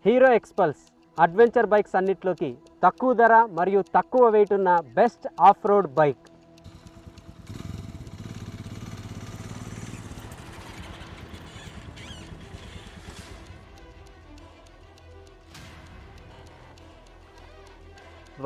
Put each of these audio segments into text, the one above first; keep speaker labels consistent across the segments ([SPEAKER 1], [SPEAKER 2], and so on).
[SPEAKER 1] Hero ఎక్స్పల్స్ adventure bikes అన్నిట్లోకి తక్కువ ధర మరియు తక్కువ వెయిట్ ఉన్న best of road bike.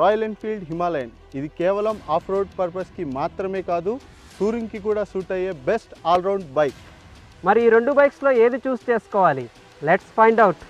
[SPEAKER 2] Royal Enfield Himalayan ఇది కేవలం ఆఫ్ రోడ్ పర్పస్కి మాత్రమే కాదు, టూరింగ్కి కూడా సూట్ అయ్యే బెస్ట్ ఆల్రౌండ్ బైక్.
[SPEAKER 1] మరి ఈ రెండు బైక్స్లో ఏది చూస్ చేసుకోవాలి? Let's find out.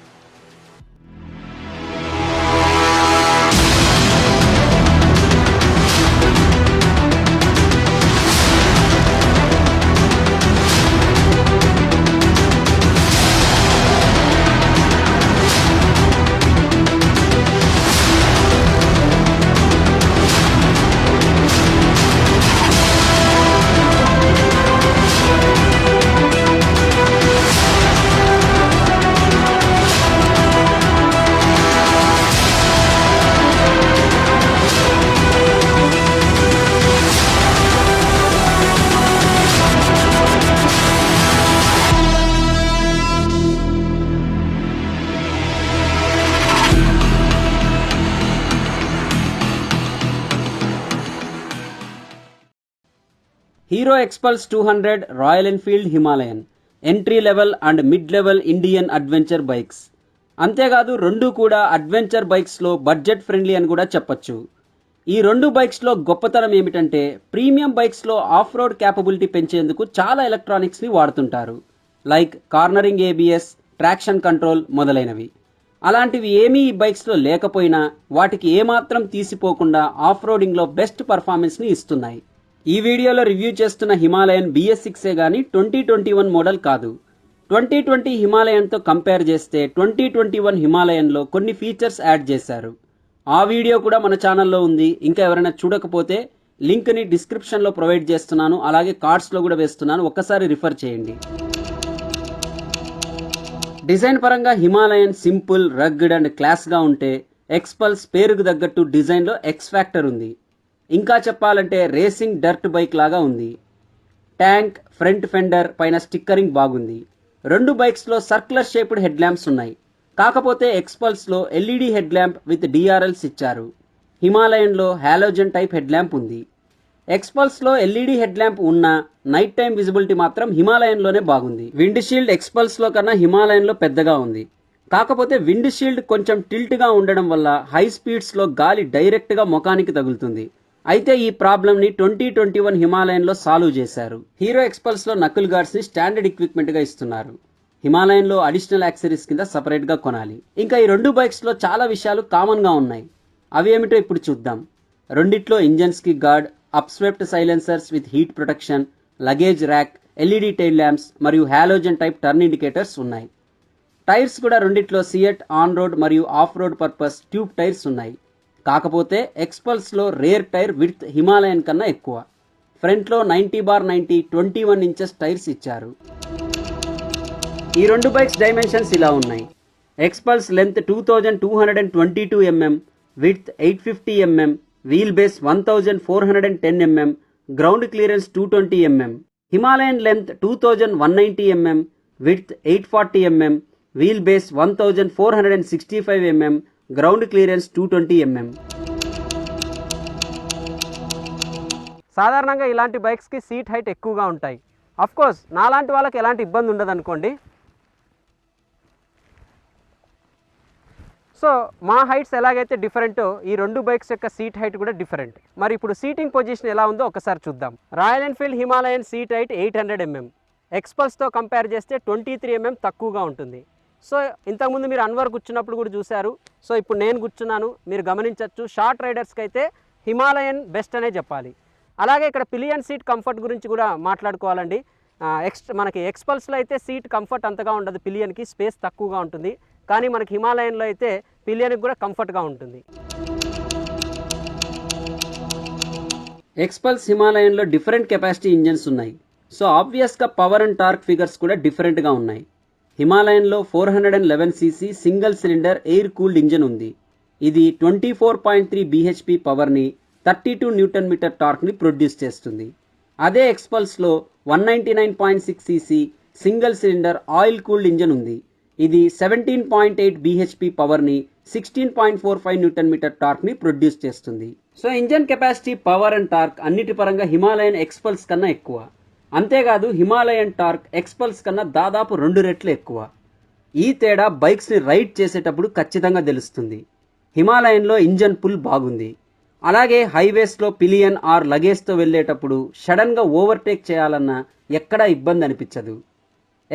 [SPEAKER 1] Hero ఎక్స్పల్స్ 200 royal Enfield Himalayan entry level and mid level Indian adventure bikes. అంతేకాదు రెండు కూడా అడ్వెంచర్ బైక్స్లో బడ్జెట్ ఫ్రెండ్లీ అని కూడా చెప్పచ్చు. ఈ రెండు బైక్స్లో గొప్పతనం ఏమిటంటే ప్రీమియం బైక్స్లో ఆఫ్ రోడ్ క్యాపబిలిటీ పెంచేందుకు చాలా ఎలక్ట్రానిక్స్ని వాడుతుంటారు, like cornering ABS, traction control మొదలైనవి. అలాంటివి ఏమీ ఈ బైక్స్లో లేకపోయినా వాటికి ఏమాత్రం తీసిపోకుండా ఆఫ్ రోడింగ్లో బెస్ట్ పర్ఫార్మెన్స్ని ఇస్తున్నాయి. ఈ వీడియోలో రివ్యూ చేస్తున్న హిమాలయన్ BS6 కానీ 2021 మోడల్ కాదు. 2020 హిమాలయన్తో కంపేర్ చేస్తే 2021 హిమాలయన్లో కొన్ని ఫీచర్స్ యాడ్ చేశారు. ఆ వీడియో కూడా మన ఛానల్లో ఉంది. ఇంకా ఎవరైనా చూడకపోతే లింక్ని డిస్క్రిప్షన్లో ప్రొవైడ్ చేస్తున్నాను, అలాగే కార్డ్స్లో కూడా వేస్తున్నాను, ఒక్కసారి రిఫర్ చేయండి. డిజైన్ పరంగా హిమాలయన్ సింపుల్, రగ్డ్ అండ్ క్లాస్గా ఉంటే ఎక్స్పల్స్ పేరుకు తగ్గట్టు డిజైన్లో ఎక్స్ ఫ్యాక్టర్ ఉంది. ఇంకా చెప్పాలంటే రేసింగ్ డర్ట్ బైక్ లాగా ఉంది. ట్యాంక్, ఫ్రంట్ ఫెండర్ పైన స్టిక్కరింగ్ బాగుంది. రెండు బైక్స్లో సర్క్యులర్ షేప్డ్ హెడ్ ల్యాంప్స్ ఉన్నాయి. కాకపోతే ఎక్స్పల్స్లో LED head lamp with DRLs ఇచ్చారు. హిమాలయన్లో హాలోజన్ టైప్ హెడ్ ల్యాంప్ ఉంది. ఎక్స్పల్స్లో LED హెడ్ ల్యాంప్ ఉన్న నైట్ టైం విజిబిలిటీ మాత్రం హిమాలయన్లోనే బాగుంది. విండ్ షీల్డ్ ఎక్స్పల్స్లో కన్నా హిమాలయన్లో పెద్దగా ఉంది. కాకపోతే విండ్ షీల్డ్ కొంచెం టిల్ట్గా ఉండడం వల్ల హై స్పీడ్స్లో గాలి డైరెక్ట్గా ముఖానికి తగులుతుంది. అయితే ఈ ప్రాబ్లమ్ని 2021 హిమాలయన్లో సాల్వ్ చేశారు. హీరో ఎక్స్పల్స్లో నకుల్ గార్డ్స్ని స్టాండర్డ్ ఈక్విప్మెంట్గా ఇస్తున్నారు. హిమాలయన్లో అడిషనల్ యాక్సరీస్ కింద సపరేట్గా కొనాలి. ఇంకా ఈ రెండు బైక్స్లో చాలా విషయాలు కామన్గా ఉన్నాయి. అవి ఏమిటో ఇప్పుడు చూద్దాం. రెండిట్లో ఇంజన్స్కి guard, upswept silencers with heat protection, luggage rack, LED tail lamps మరియు హాలోజన్ టైప్ టర్న్ ఇండికేటర్స్ ఉన్నాయి. టైర్స్ కూడా రెండిట్లో సియట్ ఆన్ రోడ్ మరియు off road purpose tube tyres ఉన్నాయి. కాకపోతే ఎక్స్పల్స్లో రేర్ టైర్ విడ్త్ హిమాలయన్ కన్నా ఎక్కువ. ఫ్రంట్లో 90/90 21 ఇంచెస్ టైర్స్ ఇచ్చారు. ఈ రెండు బైక్స్ డైమెన్షన్స్ ఇలా ఉన్నాయి. Xpulse length 2222 mm, width 850 mm, wheel base 1410 mm, ground clearance 220 mm. Himalayan length 2190 mm, width 840 mm, wheel base 1465 mm, ground clearance 220 mm. సాధారణంగా ఇలాంటి బైక్స్కి సీట్ హైట్ ఎక్కువగా ఉంటాయి. అఫ్కోర్స్ నాలాంటి వాళ్ళకి ఎలాంటి ఇబ్బంది ఉండదు అనుకోండి. సో మా హైట్స్ ఎలాగైతే డిఫరెంటో ఈ రెండు బైక్స్ యొక్క సీట్ హైట్ కూడా డిఫరెంట్. మరి ఇప్పుడు సీటింగ్ పొజిషన్ ఎలా ఉందో ఒకసారి చూద్దాం. Royal Enfield Himalayan seat height 800 mm, ఎక్స్పల్స్తో కంపేర్ చేస్తే 23 mm తక్కువగా ఉంటుంది. సో ఇంతకుముందు మీరు అన్వర్ కూర్చున్నప్పుడు కూడా చూశారు. సో ఇప్పుడు నేను కూర్చున్నాను, మీరు గమనించవచ్చు. షార్ట్ రైడర్స్కి అయితే హిమాలయన్ బెస్ట్ అనే చెప్పాలి. అలాగే ఇక్కడ పిలియన్ సీట్ కంఫర్ట్ గురించి కూడా మాట్లాడుకోవాలండి. మనకి ఎక్స్పల్స్లో అయితే సీట్ కంఫర్ట్ అంతగా ఉండదు, పిలియన్కి స్పేస్ తక్కువగా ఉంటుంది. కానీ మనకి హిమాలయన్లో అయితే పిలియన్కి కూడా కంఫర్ట్గా ఉంటుంది. ఎక్స్పల్స్ హిమాలయన్లో డిఫరెంట్ కెపాసిటీ ఇంజన్స్ ఉన్నాయి. సో ఆబ్వియస్గా పవర్ అండ్ టార్క్ ఫిగర్స్ కూడా డిఫరెంట్గా ఉన్నాయి. హిమాలయన్లో 411cc single cylinder air cooled engine ఉంది. ఇది 24.3 bhp పవర్ని, 32 Nm టార్క్ని ప్రొడ్యూస్ చేస్తుంది. అదే ఎక్స్పల్స్లో 199.6cc single cylinder oil cooled engine ఉంది. ఇది 17.8 bhp పవర్ని 16.45 న్యూటన్ మీటర్ టార్క్ని ప్రొడ్యూస్ చేస్తుంది. So engine capacity, power and torque అన్నిటి పరంగా హిమాలయన్ ఎక్స్పల్స్ కన్నా ఎక్కువ. అంతేకాదు హిమాలయన్ టార్క్ ఎక్స్పల్స్ కన్నా దాదాపు 2 రెట్లు ఎక్కువ. ఈ తేడా బైక్స్ని రైడ్ చేసేటప్పుడు ఖచ్చితంగా తెలుస్తుంది. హిమాలయన్లో ఇంజన్ పుల్ బాగుంది. అలాగే హైవేస్లో పిలియన్ ఆర్ లగేజ్తో వెళ్ళేటప్పుడు సడన్గా ఓవర్టేక్ చేయాలన్నా ఎక్కడా ఇబ్బంది అనిపించదు.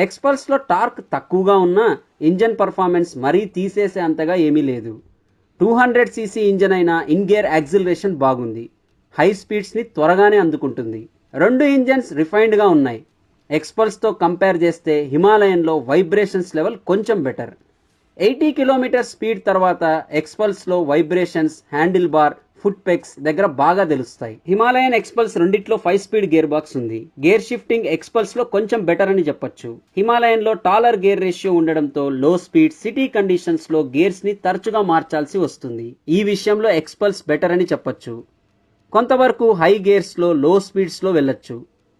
[SPEAKER 1] ఎక్స్పల్స్లో టార్క్ తక్కువగా ఉన్నా ఇంజన్ పర్ఫార్మెన్స్ మరీ తీసేసే అంతగా ఏమీ లేదు. 200cc ఇంజన్ అయినా ఇన్ గేర్ యాక్సిలరేషన్ బాగుంది. హై స్పీడ్స్ని త్వరగానే అందుకుంటుంది. 2 ఇంజన్స్ రిఫైన్డ్గా ఉన్నాయి. ఎక్స్పల్స్తో కంపేర్ చేస్తే హిమాలయన్లో వైబ్రేషన్స్ లెవెల్ కొంచెం బెటర్. 80 కిలోమీటర్ స్పీడ్ తర్వాత ఎక్స్పల్స్లో వైబ్రేషన్స్, హ్యాండిల్ బార్, ఫుట్ పెక్స్ దగ్గర బాగా తెలుస్తాయి. హిమాలయన్ ఎక్స్పల్స్ రెండిట్లో 5 స్పీడ్ గేర్ బాక్స్ ఉంది. గేర్ షిఫ్టింగ్ ఎక్స్పల్స్లో కొంచెం బెటర్ అని చెప్పొచ్చు. హిమాలయన్లో టాలర్ గేర్ రేషియో ఉండడంతో లో స్పీడ్, సిటీ కండిషన్స్లో గేర్స్ని తరచుగా మార్చాల్సి వస్తుంది. ఈ విషయంలో ఎక్స్పల్స్ బెటర్ అని చెప్పొచ్చు. కొంతవరకు హై గేర్స్లో, లో స్పీడ్స్లో వెళ్ళొచ్చు.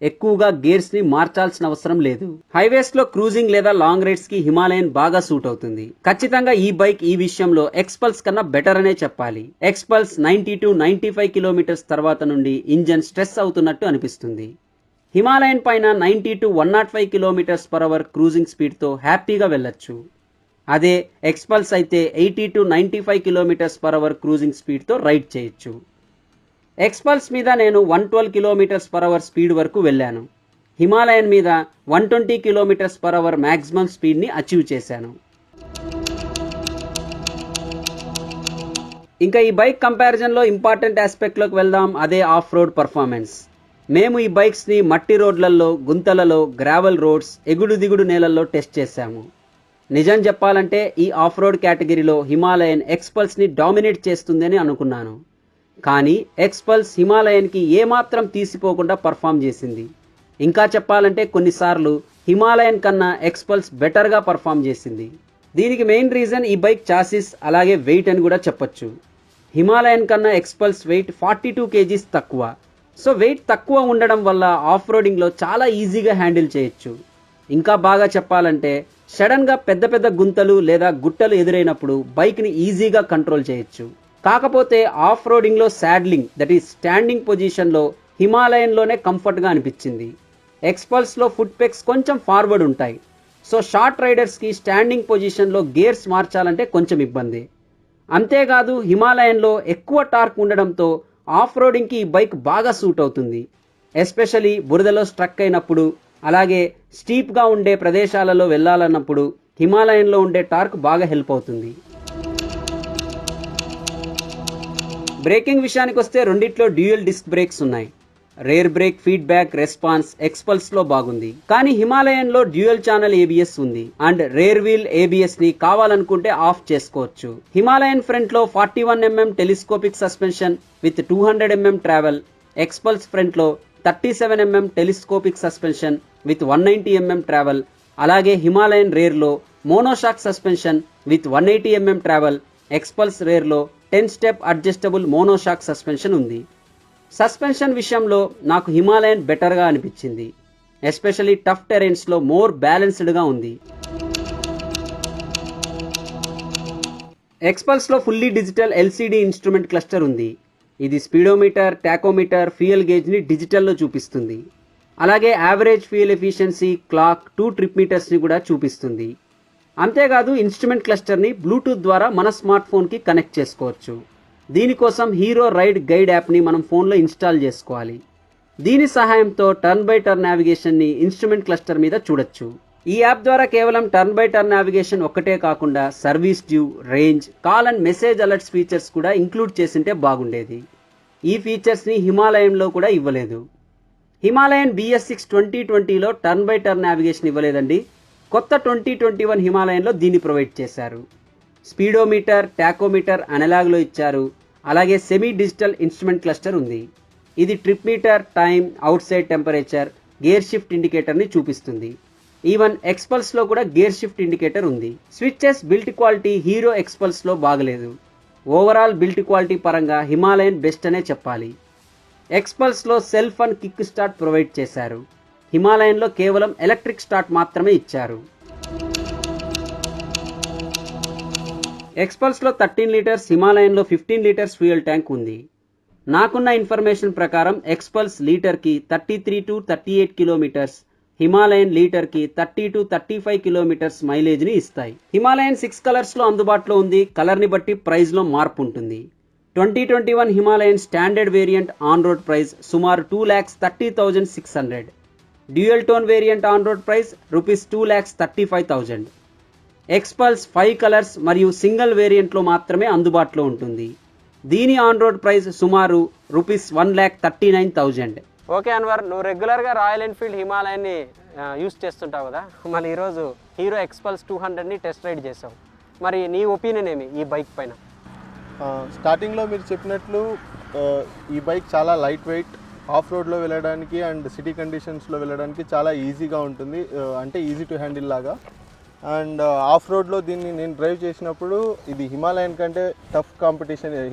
[SPEAKER 1] ఎక్కువగా గేర్స్ని మార్చాల్సిన అవసరం లేదు. హైవేస్లో క్రూజింగ్ లేదా లాంగ్ రైడ్స్కి హిమాలయన్ బాగా సూట్ అవుతుంది. ఖచ్చితంగా ఈ బైక్ ఈ విషయంలో ఎక్స్పల్స్ కన్నా బెటర్ అనే చెప్పాలి. ఎక్స్పల్స్ 90 to 95 కిలోమీటర్స్ తర్వాత నుండి ఇంజన్ స్ట్రెస్ అవుతున్నట్టు అనిపిస్తుంది. హిమాలయన్ పైన 90 to 105 kilometres per hour cruising స్పీడ్తో హ్యాపీగా వెళ్ళొచ్చు. అదే ఎక్స్పల్స్ అయితే 80 to 95 kilometres per hour cruising స్పీడ్తో రైడ్ చేయొచ్చు. ఎక్స్పల్స్ మీద నేను 112 కిలోమీటర్స్ పర్ అవర్ స్పీడ్ వరకు వెళ్ళాను. హిమాలయన్ మీద 120 కిలోమీటర్స్ పర్ అవర్ మ్యాక్సిమం స్పీడ్ని అచీవ్ చేశాను. ఇంకా ఈ బైక్ కంపారిజన్లో ఇంపార్టెంట్ ఆస్పెక్ట్లోకి వెళ్దాం. అదే ఆఫ్ రోడ్ పర్ఫార్మెన్స్. మేము ఈ బైక్స్ని మట్టి రోడ్లలో, గుంతలలో, గ్రావెల్ రోడ్స్, ఎగుడు దిగుడు నేలల్లో టెస్ట్ చేశాము. నిజం చెప్పాలంటే ఈ ఆఫ్ రోడ్ కేటగిరీలో హిమాలయన్ ఎక్స్పల్స్ని డామినేట్ చేస్తుందని అనుకున్నాను. కానీ ఎక్స్పల్స్ హిమాలయన్కి ఏమాత్రం తీసిపోకుండా పర్ఫామ్ చేసింది. ఇంకా చెప్పాలంటే కొన్నిసార్లు హిమాలయన్ కన్నా ఎక్స్పల్స్ బెటర్గా పర్ఫామ్ చేసింది. దీనికి మెయిన్ రీజన్ ఈ బైక్ చాసిస్, అలాగే వెయిట్ అని కూడా చెప్పొచ్చు. హిమాలయన్ కన్నా ఎక్స్పల్స్ వెయిట్ 42 kgs తక్కువ. సో వెయిట్ తక్కువ ఉండడం వల్ల ఆఫ్ రోడింగ్లో చాలా ఈజీగా హ్యాండిల్ చేయొచ్చు. ఇంకా బాగా చెప్పాలంటే సడన్గా పెద్ద పెద్ద గుంతలు లేదా గుట్టలు ఎదురైనప్పుడు బైక్ని ఈజీగా కంట్రోల్ చేయొచ్చు. కాకపోతే ఆఫ్ రోడింగ్లో శాడ్లింగ్, దట్ ఈస్ స్టాండింగ్ పొజిషన్లో హిమాలయన్లోనే కంఫర్ట్గా అనిపించింది. ఎక్స్పల్స్లో ఫుట్ పెక్స్ కొంచెం ఫార్వర్డ్ ఉంటాయి. సో షార్ట్ రైడర్స్కి స్టాండింగ్ పొజిషన్లో గేర్స్ మార్చాలంటే కొంచెం ఇబ్బంది. అంతేకాదు హిమాలయన్లో ఎక్కువ టార్క్ ఉండడంతో ఆఫ్ రోడింగ్కి ఈ బైక్ బాగా సూట్ అవుతుంది. ఎస్పెషలీ బురదలో స్ట్రక్ అయినప్పుడు, అలాగే స్టీప్గా ఉండే ప్రదేశాలలో వెళ్ళాలన్నప్పుడు హిమాలయన్లో ఉండే టార్క్ బాగా హెల్ప్ అవుతుంది. బ్రేకింగ్ విషయానికి వస్తే రెండిట్లో డ్యూయల్ డిస్క్ బ్రేక్స్ ఉన్నాయి. రేర్ బ్రేక్ ఫీడ్బ్యాక్ రెస్పాన్స్ ఎక్స్పల్స్లో బాగుంది. కానీ హిమాలయన్లో డ్యూయల్ ఛానల్ ABS ఉంది అండ్ రేర్ వీల్ ABSని కావాలనుకుంటే ఆఫ్ చేసుకోవచ్చు. హిమాలయన్ ఫ్రంట్లో 41mm telescopic suspension with 200mm travel, Xpulse ఫ్రంట్లో 37mm telescopic suspension with 190mm travel, అలాగే హిమాలయన్ రేర్లో monoshock suspension with 180mm travel, Xpulse రేర్లో 10 స్టెప్ అడ్జస్టబుల్ మోనోషాక్ సస్పెన్షన్ ఉంది. సస్పెన్షన్ విషయంలో నాకు హిమాలయన్ బెటర్గా అనిపించింది. ఎస్పెషలీ టఫ్ టెరైన్స్లో మోర్ బ్యాలెన్స్డ్గా ఉంది. ఎక్స్పల్స్లో fully digital LCD instrument cluster ఉంది. ఇది స్పీడోమీటర్, టాకోమీటర్, ఫ్యూయల్ గేజ్ని డిజిటల్లో చూపిస్తుంది. అలాగే average fuel efficiency, clock, 2 trip మీటర్స్ని కూడా చూపిస్తుంది. అంతేకాదు ఇన్స్ట్రుమెంట్ క్లస్టర్ని బ్లూటూత్ ద్వారా మన స్మార్ట్ ఫోన్కి కనెక్ట్ చేసుకోవచ్చు. దీనికోసం హీరో రైడ్ గైడ్ యాప్ని మనం ఫోన్లో ఇన్స్టాల్ చేసుకోవాలి. దీని సహాయంతో టర్న్ బై టర్న్ నావిగేషన్ని ఇన్స్ట్రుమెంట్ క్లస్టర్ మీద చూడొచ్చు. ఈ యాప్ ద్వారా కేవలం టర్న్ బై టర్న్ నావిగేషన్ ఒక్కటే కాకుండా service due, range, call and message alerts features కూడా ఇంక్లూడ్ చేసింటే బాగుండేది. ఈ ఫీచర్స్ని హిమాలయన్లో కూడా ఇవ్వలేదు. హిమాలయన్ BS6 2020లో టర్న్ బై టర్న్ నావిగేషన్ ఇవ్వలేదండి. కొత్త 2021 హిమాలయన్లో దీన్ని ప్రొవైడ్ చేశారు. స్పీడోమీటర్, టాకోమీటర్ అనలాగ్లో ఇచ్చారు. అలాగే సెమీ డిజిటల్ ఇన్స్ట్రుమెంట్ క్లస్టర్ ఉంది. ఇది trip meter, time, outside temperature, gear shift ఇండికేటర్ని చూపిస్తుంది. ఈవెన్ ఎక్స్పల్స్లో కూడా గేర్ షిఫ్ట్ ఇండికేటర్ ఉంది. స్విచ్చెస్ బిల్ట్ క్వాలిటీ హీరో ఎక్స్పల్స్లో బాగలేదు. ఓవరాల్ బిల్ట్ క్వాలిటీ పరంగా హిమాలయన్ బెస్ట్ అనే చెప్పాలి. ఎక్స్పల్స్లో self and kick start provide చేశారు. హిమాలయన్లో కేవలం ఎలక్ట్రిక్ స్టార్ట్ మాత్రమే ఇచ్చారు. ఎక్స్పల్స్లో 13 లీటర్స్, హిమాలయన్లో 15 లీటర్స్ ఫ్యూయల్ ట్యాంక్ ఉంది. నాకున్న ఇన్ఫర్మేషన్ ప్రకారం ఎక్స్పల్స్ లీటర్కి 33 to 38 కిలోమీటర్స్, హిమాలయన్ లీటర్కి 30 to 35 కిలోమీటర్స్ మైలేజ్ని ఇస్తాయి. హిమాలయన్ 6 కలర్స్లో అందుబాటులో ఉంది. కలర్ని బట్టి ప్రైస్లో మార్పు ఉంటుంది. 2021 Himalayan standard variant on road price సుమారు 2,30,600. Dual tone variant on road price rupees 2,35,000. ఎక్స్పల్స్ 5 colours మరియు సింగిల్ వేరియంట్లో మాత్రమే అందుబాటులో ఉంటుంది. దీని ఆన్ రోడ్ ప్రైస్ సుమారు రూపీస్ 1,39,000.
[SPEAKER 3] ఓకే అన్వర్, నువ్వు రెగ్యులర్గా రాయల్ ఎన్ఫీల్డ్ హిమాలయన్ని యూస్ చేస్తుంటావు కదా, మళ్ళీ ఈరోజు హీరో ఎక్స్పల్స్ 200ని టెస్ట్ రైడ్ చేసావు. మరి నీ ఒపీనియన్ ఏమి ఈ బైక్ పైన?
[SPEAKER 2] స్టార్టింగ్లో మీరు చెప్పినట్లు ఈ బైక్ చాలా లైట్ వెయిట్, ఆఫ్ రోడ్లో వెళ్ళడానికి అండ్ సిటీ కండిషన్స్లో వెళ్ళడానికి చాలా ఈజీగా ఉంటుంది. అంటే ఈజీ టు హ్యాండిల్ లాగా. అండ్ ఆఫ్ రోడ్లో దీన్ని నేను డ్రైవ్ చేసినప్పుడు ఇది హిమాలయన్ కంటే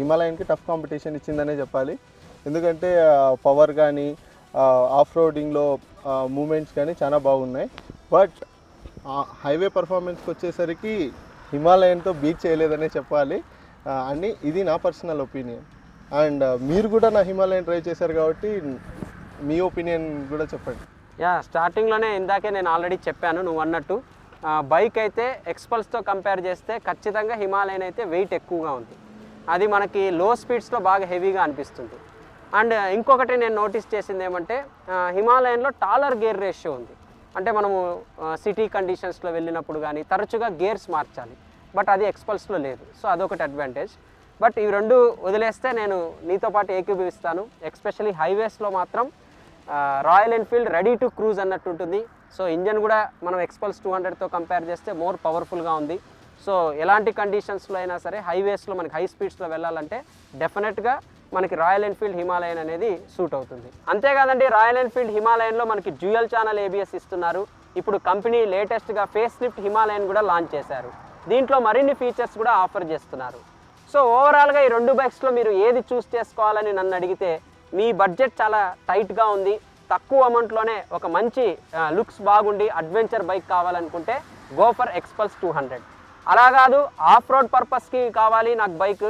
[SPEAKER 2] హిమాలయన్కి టఫ్ కాంపిటీషన్ ఇచ్చిందనే చెప్పాలి. ఎందుకంటే పవర్ కానీ ఆఫ్ రోడింగ్లో మూమెంట్స్ కానీ చాలా బాగున్నాయి. బట్ హైవే పర్ఫార్మెన్స్కి వచ్చేసరికి హిమాలయన్తో బీట్ చేయలేదనే చెప్పాలి అని ఇది నా పర్సనల్ ఒపీనియన్. అండ్ మీరు కూడా నా హిమాలయన్ డ్రైవ్ చేశారు కాబట్టి మీ ఒపీనియన్ కూడా చెప్పండి.
[SPEAKER 3] స్టార్టింగ్లోనే ఇందాకే నేను ఆల్రెడీ చెప్పాను నువ్వు అన్నట్టు, బైక్ అయితే ఎక్స్పల్స్తో కంపేర్ చేస్తే ఖచ్చితంగా హిమాలయన్ అయితే వెయిట్ ఎక్కువగా ఉంది. అది మనకి లో స్పీడ్స్లో బాగా హెవీగా అనిపిస్తుంది. అండ్ ఇంకొకటి నేను నోటీస్ చేసింది ఏమంటే హిమాలయన్లో టాలర్ గేర్ రేషియో ఉంది. అంటే మనము సిటీ కండిషన్స్లో వెళ్ళినప్పుడు కానీ తరచుగా గేర్స్ మార్చాలి, బట్ అది ఎక్స్పల్స్లో లేదు. సో అదొకటి అడ్వాంటేజ్. బట్ ఇవి రెండు వదిలేస్తే నేను నీతో పాటు ఏకీభవిస్తాను. ఎస్పెషల్లీ హైవేస్లో మాత్రం royal Enfield ready to cruise అన్నట్టు ఉంటుంది. సో ఇంజన్ కూడా మనం ఎక్స్పల్స్ 200తో కంపేర్ చేస్తే మోర్ పవర్ఫుల్గా ఉంది. సో ఎలాంటి కండిషన్స్లో అయినా సరే హైవేస్లో మనకి హై స్పీడ్స్లో వెళ్ళాలంటే డెఫినెట్గా మనకి రాయల్ ఎన్ఫీల్డ్ హిమాలయన్ అనేది సూట్ అవుతుంది. అంతేకాదండి, రాయల్ ఎన్ఫీల్డ్ హిమాలయన్లో మనకి డ్యూయల్ ఛానల్ ఏబిఎస్ ఇస్తున్నారు. ఇప్పుడు కంపెనీ లేటెస్ట్గా ఫేస్ లిఫ్ట్ హిమాలయన్ కూడా లాంచ్ చేశారు. దీంట్లో మరిన్ని ఫీచర్స్ కూడా ఆఫర్ చేస్తున్నారు. సో ఓవరాల్గా ఈ రెండు బైక్స్లో మీరు ఏది చూస్ చేసుకోవాలని నన్ను అడిగితే మీ బడ్జెట్ చాలా టైట్గా ఉంది, తక్కువ అమౌంట్లోనే ఒక మంచి లుక్స్ బాగుండి అడ్వెంచర్ బైక్ కావాలనుకుంటే గో ఫర్ ఎక్స్పల్స్ 200. అలా కాదు, ఆఫ్ రోడ్ పర్పస్కి కావాలి నాకు బైక్,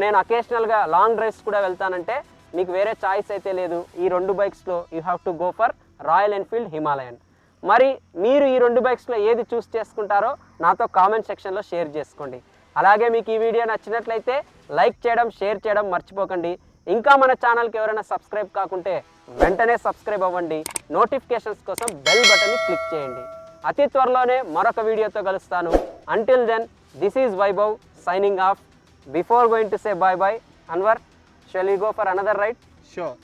[SPEAKER 3] నేను అకేషనల్గా లాంగ్ డ్రైవ్స్ కూడా వెళ్తానంటే మీకు వేరే చాయిస్ అయితే లేదు. ఈ రెండు బైక్స్లో you have to go for Royal Enfield Himalayan. మరి మీరు ఈ రెండు బైక్స్లో ఏది చూస్ చేసుకుంటారో నాతో కామెంట్ సెక్షన్లో షేర్ చేసుకోండి. అలాగే మీకు ఈ వీడియో నచ్చినట్లయితే లైక్ చేయడం, షేర్ చేయడం మర్చిపోకండి. ఇంకా మన ఛానల్కి ఎవరైనా సబ్స్క్రైబ్ కాకుంటే వెంటనే సబ్స్క్రైబ్ అవ్వండి. నోటిఫికేషన్స్ కోసం బెల్ బటన్ని క్లిక్ చేయండి. అతి త్వరలోనే మరొక వీడియోతో కలుస్తాను. Until then, this is Vaibhav signing off. Before going to say bye bye, Anwar, shall we go for another ride?
[SPEAKER 2] Sure.